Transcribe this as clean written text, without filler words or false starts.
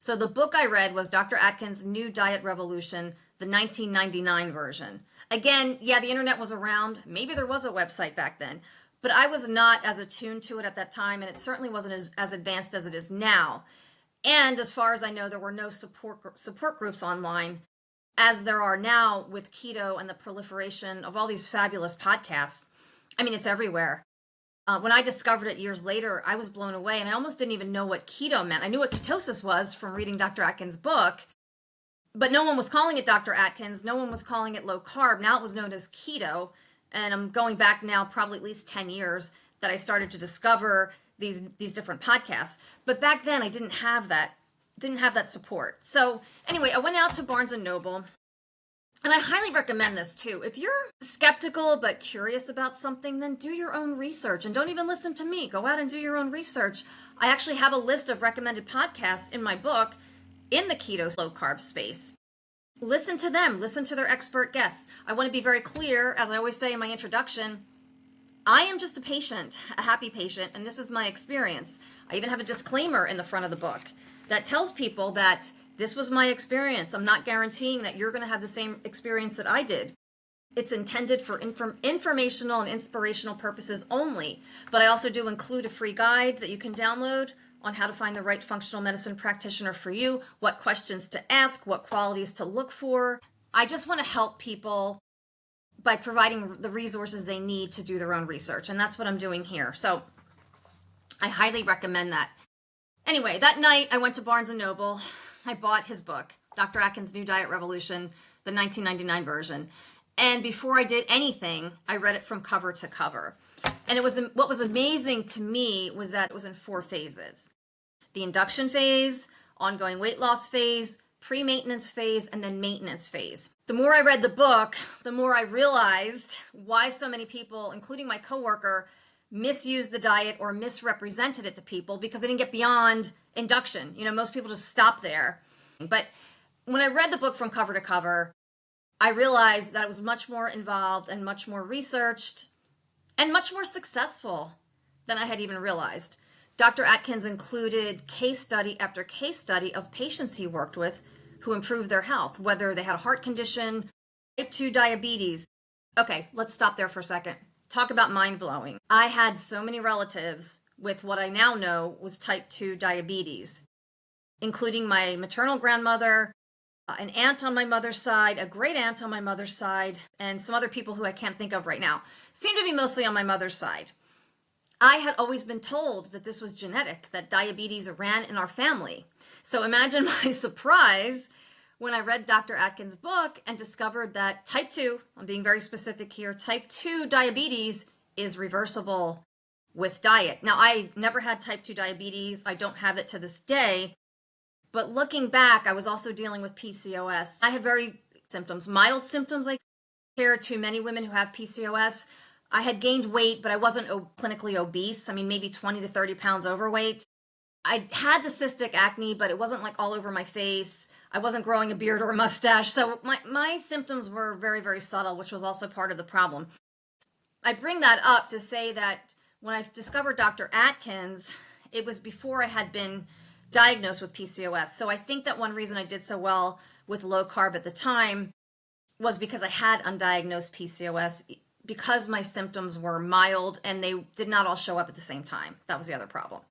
So the book I read was Dr. Atkins' New Diet Revolution, the 1999 version. Again, yeah, the internet was around. Maybe there was a website back then, but I was not as attuned to it at that time, and it certainly wasn't as advanced as it is now. And as far as I know, there were no support groups online as there are now with keto and the proliferation of all these fabulous podcasts. I mean, it's everywhere. When I discovered it years later, I was blown away, and I almost didn't even know what keto meant. I knew what ketosis was from reading Dr. Atkins' book, but no one was calling it Dr. Atkins. No one was calling it low carb. Now it was known as keto, and I'm going back now probably at least 10 years that I started to discover these different podcasts. But back then I didn't have that support. So anyway, I went out to Barnes and Noble, and I highly recommend this too. If you're skeptical but curious about something, then do your own research and don't even listen to me. Go out and do your own research. I actually have a list of recommended podcasts in my book in the keto low carb space. Listen to them, listen to their expert guests. I want to be very clear, as I always say in my introduction, I am just a patient, a happy patient, and this is my experience. I even have a disclaimer in the front of the book that tells people that this was my experience. I'm not guaranteeing that you're going to have the same experience that I did. It's intended for informational and inspirational purposes only, but I also do include a free guide that you can download on how to find the right functional medicine practitioner for you, what questions to ask, what qualities to look for. I just want to help people by providing the resources they need to do their own research, and that's what I'm doing here. So I highly recommend that. Anyway, that night I went to Barnes and Noble. I bought his book, Dr. Atkins' New Diet Revolution, the 1999 version. And before I did anything, I read it from cover to cover. And what was amazing to me was that it was in 4 phases. The induction phase, ongoing weight loss phase, pre-maintenance phase, and then maintenance phase. The more I read the book, the more I realized why so many people, including my coworker, misused the diet or misrepresented it to people because they didn't get beyond induction. Most people just stop there. But when I read the book from cover to cover, I realized that it was much more involved and much more researched and much more successful than I had even realized. Dr. Atkins included case study after case study of patients he worked with who improved their health, whether they had a heart condition, type 2 diabetes. Okay, let's stop there for a second. Talk about mind-blowing. I had so many relatives with what I now know was type 2 diabetes, including my maternal grandmother, an aunt on my mother's side, a great aunt on my mother's side, and some other people who I can't think of right now. Seem to be mostly on my mother's side. I had always been told that this was genetic, that diabetes ran in our family. So imagine my surprise when I read Dr. Atkins' book and discovered that type 2, I'm being very specific here, type 2 diabetes is reversible with diet. Now, I never had type 2 diabetes. I don't have it to this day. But looking back, I was also dealing with PCOS. I had mild symptoms like compared to many women who have PCOS. I had gained weight, but I wasn't clinically obese. I mean, maybe 20 to 30 pounds overweight. I had the cystic acne, but it wasn't like all over my face. I wasn't growing a beard or a mustache. So my symptoms were very, very subtle, which was also part of the problem. I bring that up to say that when I discovered Dr. Atkins, it was before I had been diagnosed with PCOS. So I think that one reason I did so well with low carb at the time was because I had undiagnosed PCOS, because my symptoms were mild and they did not all show up at the same time. That was the other problem.